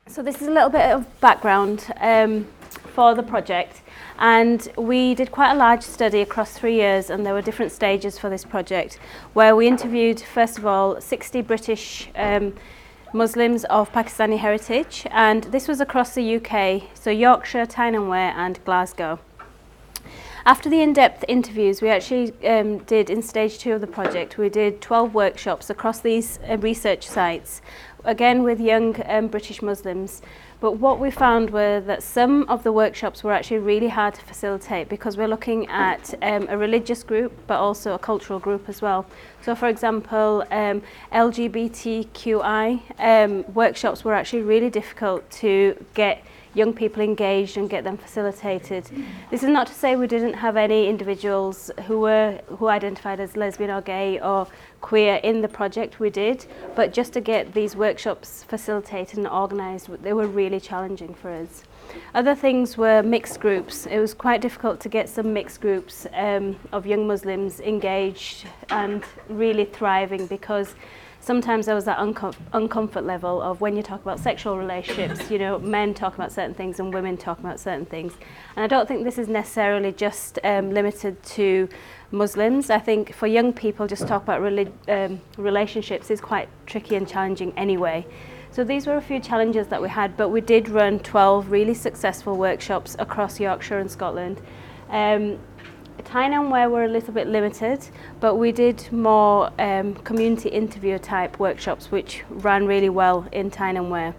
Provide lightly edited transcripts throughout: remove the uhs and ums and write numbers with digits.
So this is a little bit of background for the project, and we did quite a large study across 3 years, and there were different stages for this project where we interviewed, first of all, 60 British Muslims of Pakistani heritage, and this was across the UK, so Yorkshire, Tyne and Wear and Glasgow. After the in-depth interviews, we actually did, in stage 2 of the project, we did 12 workshops across these research sites, again with young British Muslims. But what we found were that some of the workshops were actually really hard to facilitate because we're looking at a religious group but also a cultural group as well. So for example, LGBTQI workshops were actually really difficult to get young people engaged and get them facilitated. This is not to say we didn't have any individuals who identified as lesbian or gay or queer in the project. We did, but just to get these workshops facilitated and organised, they were really challenging for us. Other things were mixed groups. It was quite difficult to get some mixed groups of young Muslims engaged and really thriving, because sometimes there was that uncomfort level of when you talk about sexual relationships, you know, men talk about certain things and women talk about certain things. And I don't think this is necessarily just limited to Muslims. I think for young people, just talk about relationships is quite tricky and challenging anyway. So these were a few challenges that we had, but we did run 12 really successful workshops across Yorkshire and Scotland. Tyne and Wear were a little bit limited, but we did more community interview type workshops which ran really well in Tyne and Wear.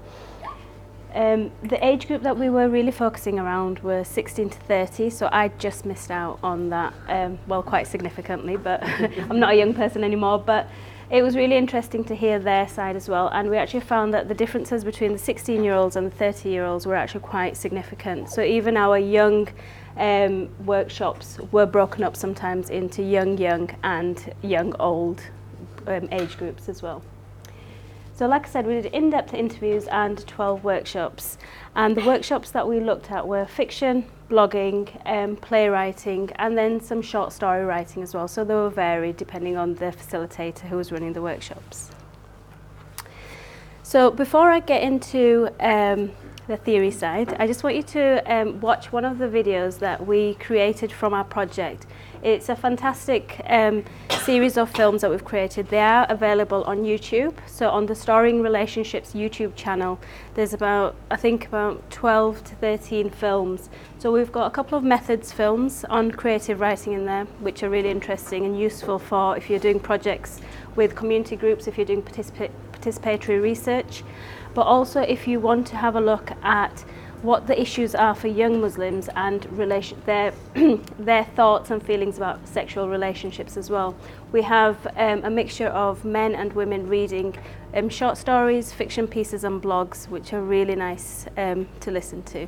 The age group that we were really focusing around were 16 to 30, so I just missed out on that, well, quite significantly, but I'm not a young person anymore. But it was really interesting to hear their side as well, and we actually found that the differences between the 16-year-olds and the 30-year-olds were actually quite significant. So even our young workshops were broken up sometimes into young and young old age groups as well. So like I said, we did in-depth interviews and 12 workshops, and the workshops that we looked at were fiction, blogging, playwriting, and then some short story writing as well. So they were varied depending on the facilitator who was running the workshops. So before I get into the theory side, I just want you to watch one of the videos that we created from our project. It's a fantastic series of films that we've created. They are available on YouTube. So on the Storing Relationships YouTube channel, there's about 12 to 13 films. So we've got a couple of methods films on creative writing in there, which are really interesting and useful for if you're doing projects with community groups, if you're doing participatory research, but also if you want to have a look at what the issues are for young Muslims and their thoughts and feelings about sexual relationships as well. We have a mixture of men and women reading short stories, fiction pieces and blogs, which are really nice to listen to.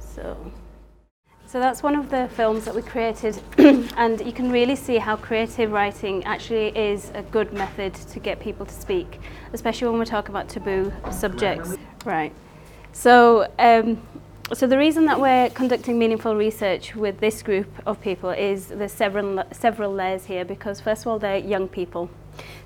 So that's one of the films that we created, and you can really see how creative writing actually is a good method to get people to speak, especially when we talk about taboo subjects. Right. So the reason that we're conducting meaningful research with this group of people is there's several layers here, because first of all, they're young people.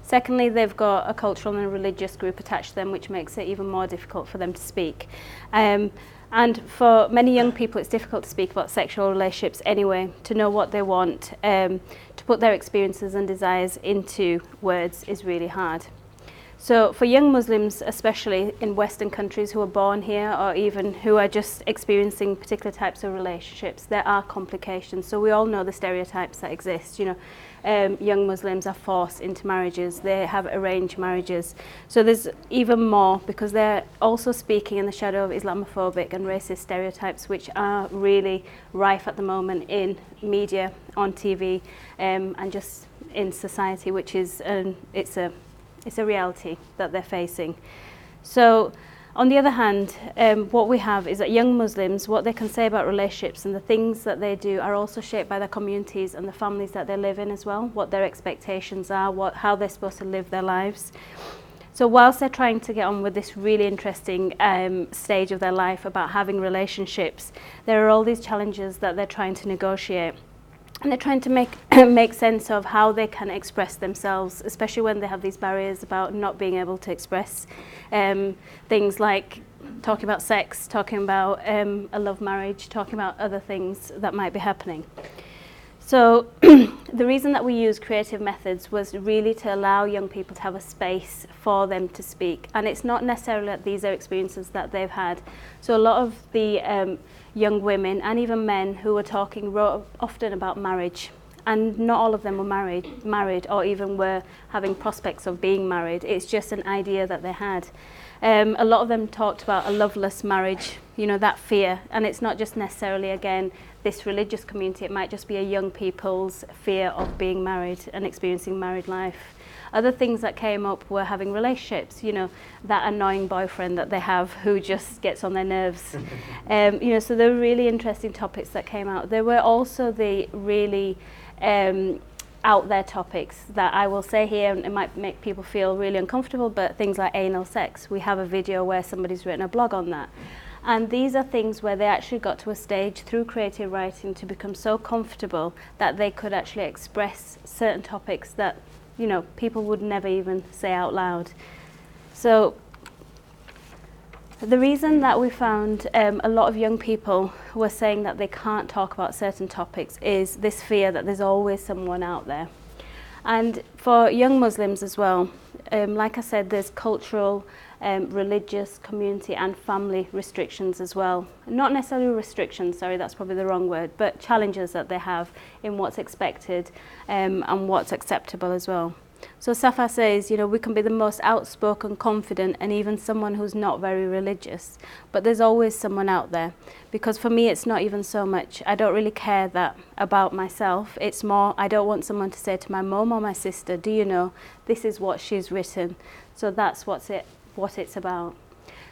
Secondly, they've got a cultural and religious group attached to them, which makes it even more difficult for them to speak. And for many young people, it's difficult to speak about sexual relationships anyway, to know what they want, to put their experiences and desires into words is really hard. So for young Muslims, especially in Western countries who are born here or even who are just experiencing particular types of relationships, there are complications. So we all know the stereotypes that exist. You know, young Muslims are forced into marriages, they have arranged marriages. So there's even more, because they're also speaking in the shadow of Islamophobic and racist stereotypes, which are really rife at the moment in media, on TV, and just in society, which is it's a reality that they're facing. So on the other hand, what we have is that young Muslims, what they can say about relationships and the things that they do are also shaped by their communities and the families that they live in as well, what their expectations are, how they're supposed to live their lives. So whilst they're trying to get on with this really interesting stage of their life about having relationships, there are all these challenges that they're trying to negotiate. And they're trying to make sense of how they can express themselves, especially when they have these barriers about not being able to express things like talking about sex, talking about a love marriage, talking about other things that might be happening. So the reason that we use creative methods was really to allow young people to have a space for them to speak. And it's not necessarily that these are experiences that they've had. So a lot of the young women and even men who were talking wrote often about marriage. And not all of them were married or even were having prospects of being married. It's just an idea that they had. A lot of them talked about a loveless marriage, you know, that fear. And it's not just necessarily, again, this religious community. It might just be a young people's fear of being married and experiencing married life. Other things that came up were having relationships, you know, that annoying boyfriend that they have who just gets on their nerves. You know, so there were really interesting topics that came out. There were also the really out there topics that I will say here, and it might make people feel really uncomfortable, but things like anal sex. We have a video where somebody's written a blog on that. And these are things where they actually got to a stage through creative writing to become so comfortable that they could actually express certain topics that, you know, people would never even say out loud. So the reason that we found a lot of young people were saying that they can't talk about certain topics is this fear that there's always someone out there. And for young Muslims as well, like I said, there's cultural, religious, community and family restrictions as well. Not necessarily restrictions, sorry, that's probably the wrong word, but challenges that they have in what's expected and what's acceptable as well. So Safa says, you know, we can be the most outspoken, confident, and even someone who's not very religious, but there's always someone out there. Because for me, it's not even so much, I don't really care that about myself. It's more, I don't want someone to say to my mum or my sister, do you know, this is what she's written. So that's what it's about.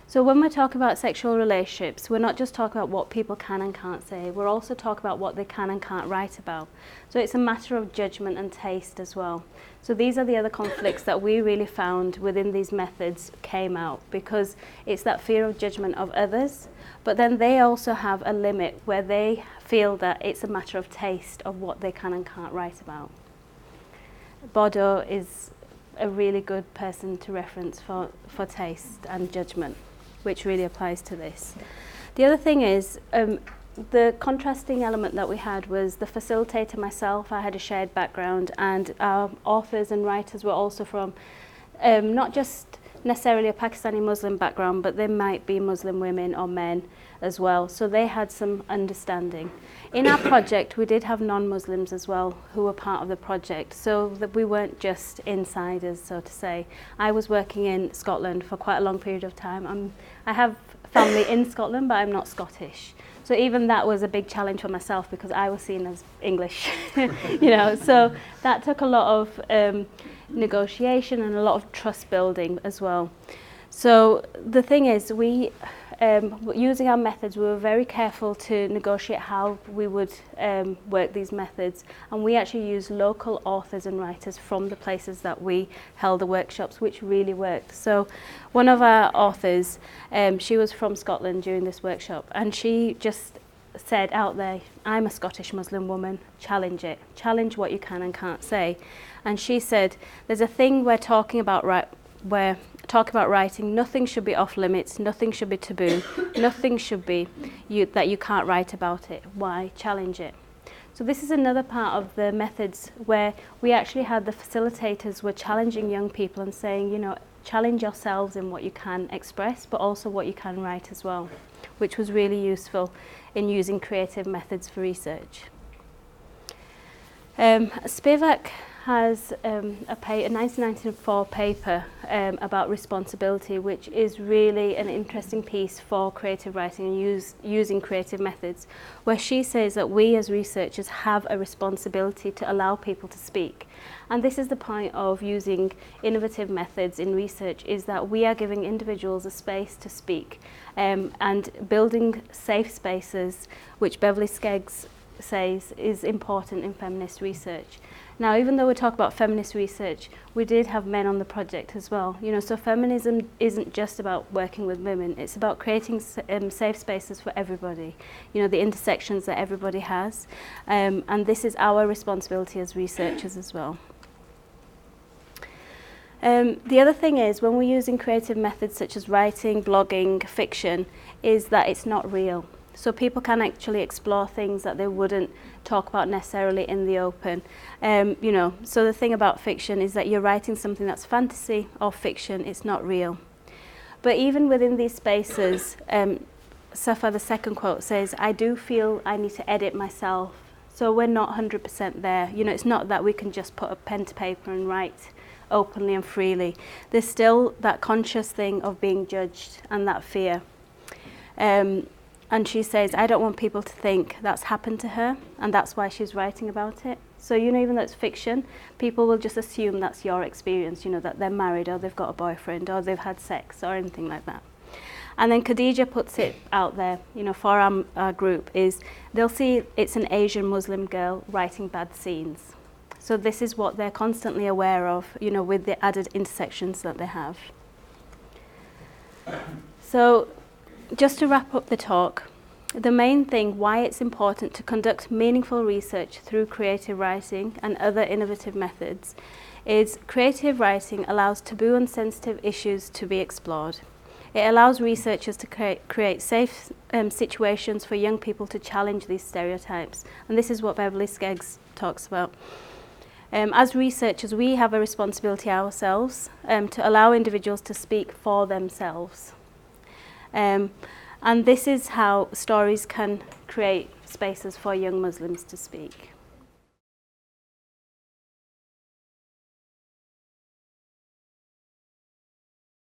So when we're talking about sexual relationships, we're not just talking about what people can and can't say, we're also talking about what they can and can't write about. So it's a matter of judgment and taste as well. So these are the other conflicts that we really found within these methods came out, because it's that fear of judgment of others, but then they also have a limit where they feel that it's a matter of taste of what they can and can't write about. Bodo is a really good person to reference for taste and judgment, which really applies to this. The other thing is, the contrasting element that we had was the facilitator myself. I had a shared background, and our authors and writers were also from not just necessarily a Pakistani Muslim background, but they might be Muslim women or men as well, so they had some understanding. In our project, we did have non-Muslims as well who were part of the project, so that we weren't just insiders, so to say. I was working in Scotland for quite a long period of time. I have family in Scotland, but I'm not Scottish. So even that was a big challenge for myself, because I was seen as English, you know, so that took a lot of negotiation and a lot of trust building as well. So the thing is, we, using our methods, we were very careful to negotiate how we would work these methods, and we actually used local authors and writers from the places that we held the workshops, which really worked. So one of our authors, she was from Scotland during this workshop, and she just said out there, I'm a Scottish Muslim woman, challenge it, challenge what you can and can't say. And she said, there's a thing we're talking about writing, nothing should be off limits, nothing should be taboo, nothing should be that you can't write about it. Why? Challenge it. So this is another part of the methods where we actually had the facilitators were challenging young people and saying, you know, challenge yourselves in what you can express, but also what you can write as well, which was really useful in using creative methods for research. Spivak has a 1994 paper about responsibility, which is really an interesting piece for creative writing and using creative methods, where she says that we as researchers have a responsibility to allow people to speak. And this is the point of using innovative methods in research, is that we are giving individuals a space to speak and building safe spaces, which Beverly Skeggs says is important in feminist research. Now, even though we talk about feminist research, we did have men on the project as well. You know, so feminism isn't just about working with women, it's about creating safe spaces for everybody, you know, the intersections that everybody has. And this is our responsibility as researchers as well. The other thing is, when we're using creative methods such as writing, blogging, fiction, is that it's not real. So people can actually explore things that they wouldn't talk about necessarily in the open. You know, so the thing about fiction is that you're writing something that's fantasy or fiction, it's not real. But even within these spaces, Safa, the second quote, says, I do feel I need to edit myself. So we're not 100% there. You know, it's not that we can just put a pen to paper and write openly and freely. There's still that conscious thing of being judged and that fear. And she says, I don't want people to think that's happened to her, and that's why she's writing about it. So, you know, even though it's fiction, people will just assume that's your experience, you know, that they're married or they've got a boyfriend or they've had sex or anything like that. And then Khadija puts it out there, you know, for our group, is they'll see it's an Asian Muslim girl writing bad scenes. So this is what they're constantly aware of, you know, with the added intersections that they have. So just to wrap up the talk, the main thing why it's important to conduct meaningful research through creative writing and other innovative methods is creative writing allows taboo and sensitive issues to be explored. It allows researchers to create safe situations for young people to challenge these stereotypes. And this is what Beverly Skeggs talks about. As researchers, we have a responsibility ourselves to allow individuals to speak for themselves. And this is how stories can create spaces for young Muslims to speak.